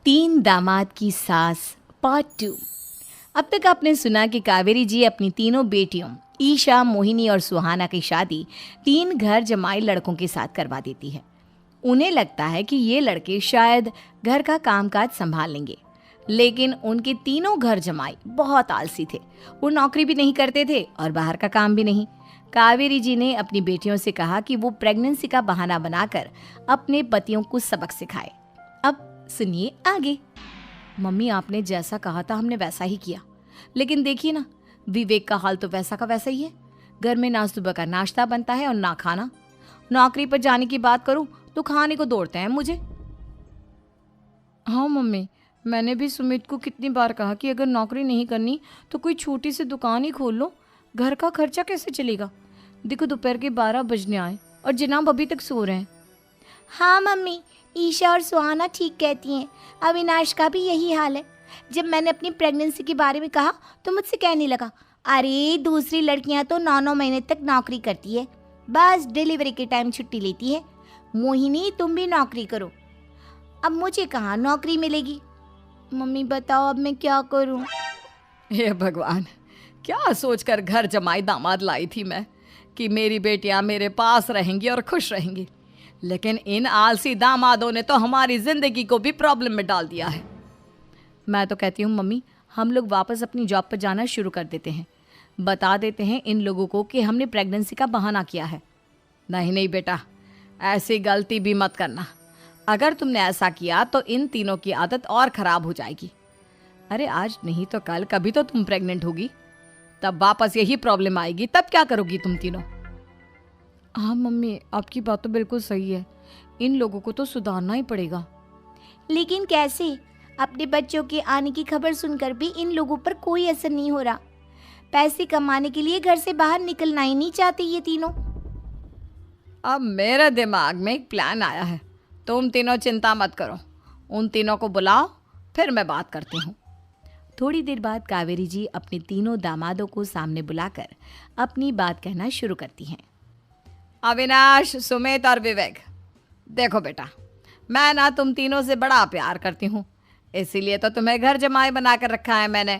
तीन दामाद की सास पार्ट 2। अब तक आपने सुना कि कावेरी जी अपनी तीनों बेटियों ईशा, मोहिनी और सुहाना की शादी तीन घर जमाई लड़कों के साथ करवा देती है। उन्हें लगता है कि ये लड़के शायद घर का कामकाज संभाल लेंगे, लेकिन उनके तीनों घर जमाई बहुत आलसी थे। वो नौकरी भी नहीं करते थे और बाहर का काम भी नहीं। कावेरी जी ने अपनी बेटियों से कहा कि वो प्रेगनेंसी का बहाना बनाकर अपने पतियों को सबक सिखाए। अब सुनिए आगे। मम्मी, आपने जैसा कहा था हमने वैसा ही किया, लेकिन देखिए ना, विवेक का हाल तो वैसा का वैसा ही है। घर में ना सुबह का नाश्ता बनता है और ना खाना। नौकरी पर जाने की बात करूं तो खाने को दौड़ते हैं मुझे। हाँ मम्मी, मैंने भी सुमित को कितनी बार कहा कि अगर नौकरी नहीं करनी तो कोई छोटी सी दुकान ही खोल लो। घर का खर्चा कैसे चलेगा? देखो दोपहर के 12 बजने आए और जनाब अभी तक सो रहे हैं। हाँ मम्मी, ईशा और सुहाना ठीक कहती हैं। अविनाश का भी यही हाल है। जब मैंने अपनी प्रेगनेंसी के बारे में कहा तो मुझसे कहने लगा, अरे दूसरी लड़कियां तो 9-9 महीने तक नौकरी करती है, बस डिलीवरी के टाइम छुट्टी लेती है। मोहिनी, तुम भी नौकरी करो। अब मुझे कहाँ नौकरी मिलेगी? मम्मी बताओ अब मैं क्या करूँ? हे भगवान, क्या सोचकर घर जमाई दामाद लाई थी मैं कि मेरी बेटियां मेरे पास रहेंगी और खुश रहेंगी, लेकिन इन आलसी दामादों ने तो हमारी जिंदगी को भी प्रॉब्लम में डाल दिया है। मैं तो कहती हूँ मम्मी, हम लोग वापस अपनी जॉब पर जाना शुरू कर देते हैं। बता देते हैं इन लोगों को कि हमने प्रेगनेंसी का बहाना किया है। नहीं नहीं बेटा, ऐसी गलती भी मत करना। अगर तुमने ऐसा किया तो इन तीनों की आदत और ख़राब हो जाएगी। अरे आज नहीं तो कल कभी तो तुम प्रेग्नेंट होगी, तब वापस यही प्रॉब्लम आएगी। तब क्या करोगी तुम तीनों? हाँ मम्मी, आपकी बात तो बिल्कुल सही है। इन लोगों को तो सुधारना ही पड़ेगा। लेकिन कैसे? अपने बच्चों के आने की खबर सुनकर भी इन लोगों पर कोई असर नहीं हो रहा। पैसे कमाने के लिए घर से बाहर निकलना ही नहीं चाहते ये तीनों। अब मेरे दिमाग में एक प्लान आया है। तुम तीनों चिंता मत करो, उन तीनों को बुलाओ, फिर मैं बात करती हूँ। थोड़ी देर बाद कावेरी जी अपने तीनों दामादों को सामने बुलाकर अपनी बात कहना शुरू करती हैं। अविनाश, सुमित और विवेक, देखो बेटा, मैं ना तुम तीनों से बड़ा प्यार करती हूँ, इसीलिए तो तुम्हें घर जमाई बना कर रखा है मैंने।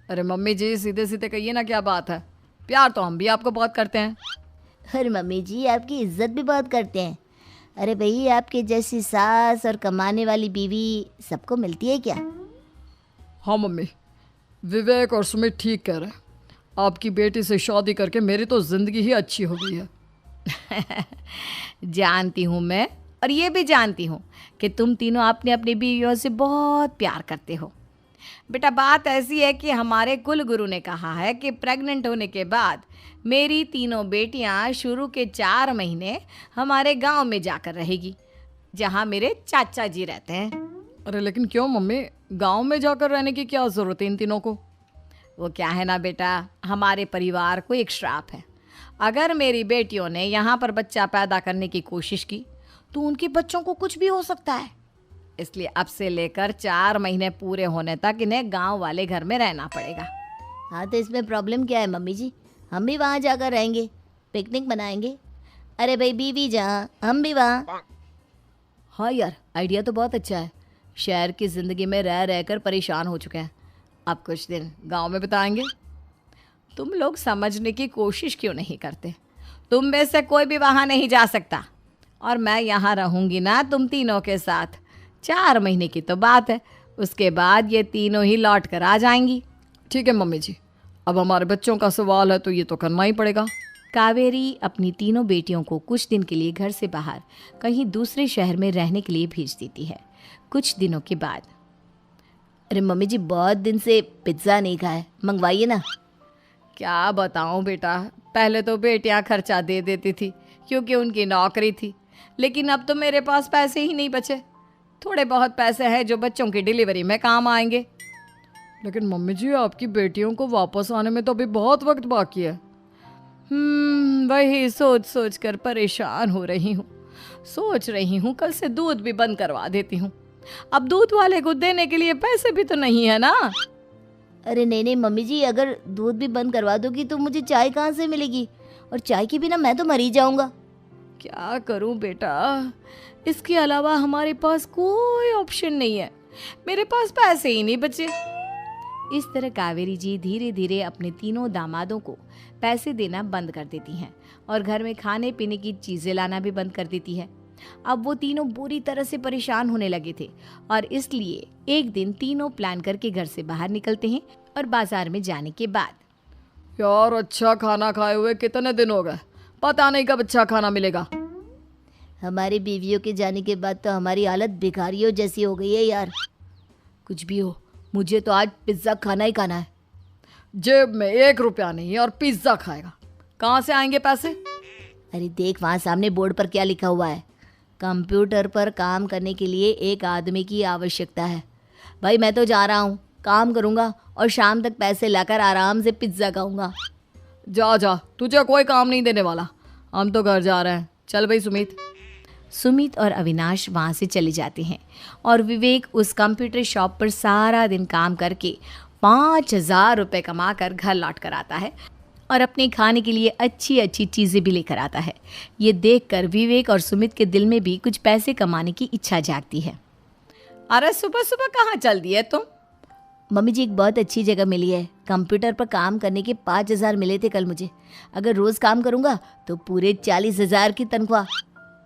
अरे मम्मी जी, सीधे सीधे कहिए ना, क्या बात है? प्यार तो हम भी आपको बहुत करते हैं। अरे मम्मी जी, आपकी इज्जत भी बहुत करते हैं। अरे भाई, आपके जैसी सास और कमाने वाली बीवी सबको मिलती है क्या? हाँ मम्मी, विवेक और सुमित ठीक कह रहे हैं। आपकी बेटी से शादी करके मेरी तो ज़िंदगी ही अच्छी हो गई है। जानती हूँ मैं, और ये भी जानती हूँ कि तुम तीनों अपने अपनी बीवियों से बहुत प्यार करते हो। बेटा, बात ऐसी है कि हमारे कुल गुरु ने कहा है कि प्रेग्नेंट होने के बाद मेरी तीनों बेटियां शुरू के 4 महीने हमारे गांव में जाकर रहेगी, जहां मेरे चाचा जी रहते हैं। अरे लेकिन क्यों मम्मी, गांव में जाकर रहने की क्या ज़रूरत है इन तीनों को? वो क्या है ना बेटा, हमारे परिवार को एक श्राप है। अगर मेरी बेटियों ने यहाँ पर बच्चा पैदा करने की कोशिश की तो उनके बच्चों को कुछ भी हो सकता है। इसलिए अब से लेकर 4 महीने पूरे होने तक इन्हें गांव वाले घर में रहना पड़ेगा। हाँ तो इसमें प्रॉब्लम क्या है मम्मी जी? हम भी वहाँ जाकर रहेंगे, पिकनिक मनाएंगे। अरे भाई, बीवी जहाँ हम भी वहाँ। हाँ यार, आइडिया तो बहुत अच्छा है। शहर की ज़िंदगी में रह रहकर परेशान हो चुके हैं, अब कुछ दिन गांव में बिताएंगे। तुम लोग समझने की कोशिश क्यों नहीं करते? तुम में से कोई भी वहाँ नहीं जा सकता, और मैं यहाँ रहूँगी ना तुम तीनों के साथ। 4 महीने की तो बात है, उसके बाद ये तीनों ही लौट कर आ जाएंगी। ठीक है मम्मी जी, अब हमारे बच्चों का सवाल है तो ये तो करना ही पड़ेगा। कावेरी अपनी तीनों बेटियों को कुछ दिन के लिए घर से बाहर कहीं दूसरे शहर में रहने के लिए भेज देती है। कुछ दिनों के बाद, अरे मम्मी जी, बहुत दिन से पिज्ज़ा नहीं खाया, मंगवाइए ना। क्या बताऊं बेटा, पहले तो बेटियां खर्चा दे देती थी क्योंकि उनकी नौकरी थी, लेकिन अब तो मेरे पास पैसे ही नहीं बचे। थोड़े बहुत पैसे हैं जो बच्चों की डिलीवरी में काम आएंगे। लेकिन मम्मी जी, आपकी बेटियों को वापस आने में तो अभी बहुत वक्त बाकी है। वही सोच सोच कर परेशान हो रही हूँ। सोच रही हूँ कल से दूध भी बंद करवा देती हूँ। अब दूध वाले को देने के लिए पैसे भी तो नहीं है ना। अरे नहीं नहीं मम्मी जी, अगर दूध भी बंद करवा दोगी तो मुझे चाय कहाँ से मिलेगी? और चाय के बिना मैं तो मर ही जाऊंगा। क्या करूं बेटा, इसके अलावा हमारे पास कोई ऑप्शन नहीं है, मेरे पास पैसे ही नहीं बचे। इस तरह कावेरी जी धीरे धीरे अपने तीनों दामादों को पैसे देना बंद कर देती हैं और घर में खाने पीने की चीजें लाना भी बंद कर देती है। अब वो तीनों बुरी तरह से परेशान होने लगे थे और इसलिए एक दिन तीनों प्लान करके घर से बाहर निकलते हैं और बाजार में जाने के बाद यार अच्छा खाना खाए हुए कितने दिन हो गए, पता नहीं कब अच्छा खाना मिलेगा। हमारी बीवियों के जाने के बाद तो हमारी हालत भिखारियों जैसी हो गई है यार। कुछ भी हो, मुझे तो आज पिज्ज़ा खाना ही खाना है। जेब में 1 रुपया नहीं और पिज्ज़ा खाएगा, कहाँ से आएंगे पैसे? अरे देख वहाँ सामने बोर्ड पर क्या लिखा हुआ है, कंप्यूटर पर काम करने के लिए एक आदमी की आवश्यकता है। भाई मैं तो जा रहा हूँ, काम करूँगा और शाम तक पैसे लाकर आराम से पिज्ज़ा खाऊंगा। जा जा, तुझे कोई काम नहीं देने वाला, हम तो घर जा रहे हैं। चल भाई सुमित। सुमित और अविनाश वहाँ से चले जाते हैं और विवेक उस कंप्यूटर शॉप पर सारा दिन काम करके 5,000 रुपये कमा कर घर लौट कर आता है और अपने खाने के लिए अच्छी अच्छी चीज़ें भी लेकर आता है। ये देखकर विवेक और सुमित के दिल में भी कुछ पैसे कमाने की इच्छा जागती है। अरे सुबह सुबह कहाँ चल दी है तुम? मम्मी जी एक बहुत अच्छी जगह मिली है, कंप्यूटर पर काम करने के 5,000 मिले थे कल मुझे। अगर रोज़ काम करूँगा तो पूरे 40,000 की तनख्वाह।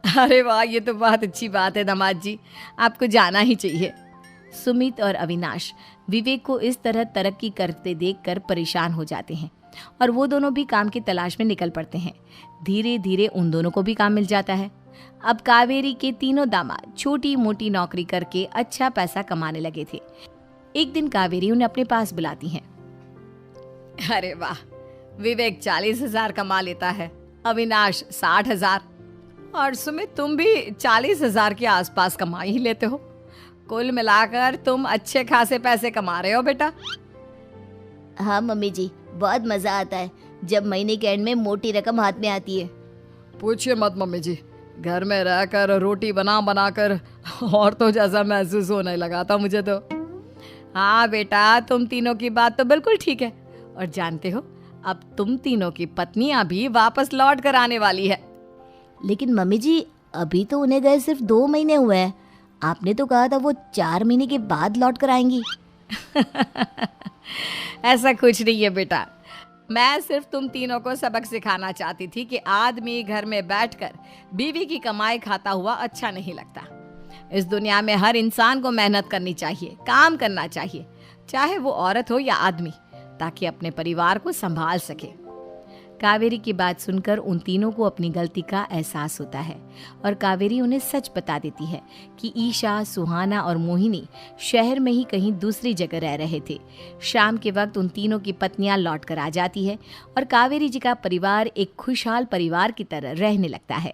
अरे वाह, ये तो बहुत अच्छी बात है दामाद जी, आपको जाना ही चाहिए। सुमित और अविनाश विवेक को इस तरह तरक्की करते देखकर परेशान हो जाते हैं और वो दोनों भी काम की तलाश में निकल पड़ते हैं। धीरे धीरे उन दोनों को भी काम मिल जाता है। अब कावेरी के तीनों दामाद छोटी मोटी नौकरी करके अच्छा पैसा कमाने लगे थे। एक दिन कावेरी उन्हें अपने पास बुलाती हैं। अरे वाह, विवेक 40,000 कमा लेता है, अविनाश 60,000 और सुमित तुम भी 40,000 के आसपास कमा ही लेते हो। कुल मिलाकर तुम अच्छे खासे पैसे कमा रहे हो बेटा। हाँ मम्मी जी, बहुत मज़ा आता है जब महीने के एंड में मोटी रकम हाथ में आती है। पूछिए मत मम्मी जी, घर में रहकर रोटी बना बना कर औरतों जैसा महसूस होने लगा था मुझे तो। हाँ बेटा, तुम तीनों की बात तो बिल्कुल ठीक है और जानते हो अब तुम तीनों की पत्नियां भी वापस लौट कर आने वाली है। लेकिन मम्मी जी अभी तो उन्हें गए सिर्फ 2 महीने हुए हैं, आपने तो कहा था वो 4 महीने के बाद लौट कर आएंगी। ऐसा कुछ नहीं है बेटा, मैं सिर्फ तुम तीनों को सबक सिखाना चाहती थी कि आदमी घर में बैठकर बीवी की कमाई खाता हुआ अच्छा नहीं लगता। इस दुनिया में हर इंसान को मेहनत करनी चाहिए, काम करना चाहिए, चाहे वो औरत हो या आदमी, ताकि अपने परिवार को संभाल सके। कावेरी की बात सुनकर उन तीनों को अपनी गलती का एहसास होता है और कावेरी उन्हें सच बता देती है कि ईशा, सुहाना और मोहिनी शहर में ही कहीं दूसरी जगह रह रहे थे। शाम के वक्त उन तीनों की पत्नियां लौट कर आ जाती है और कावेरी जी का परिवार एक खुशहाल परिवार की तरह रहने लगता है।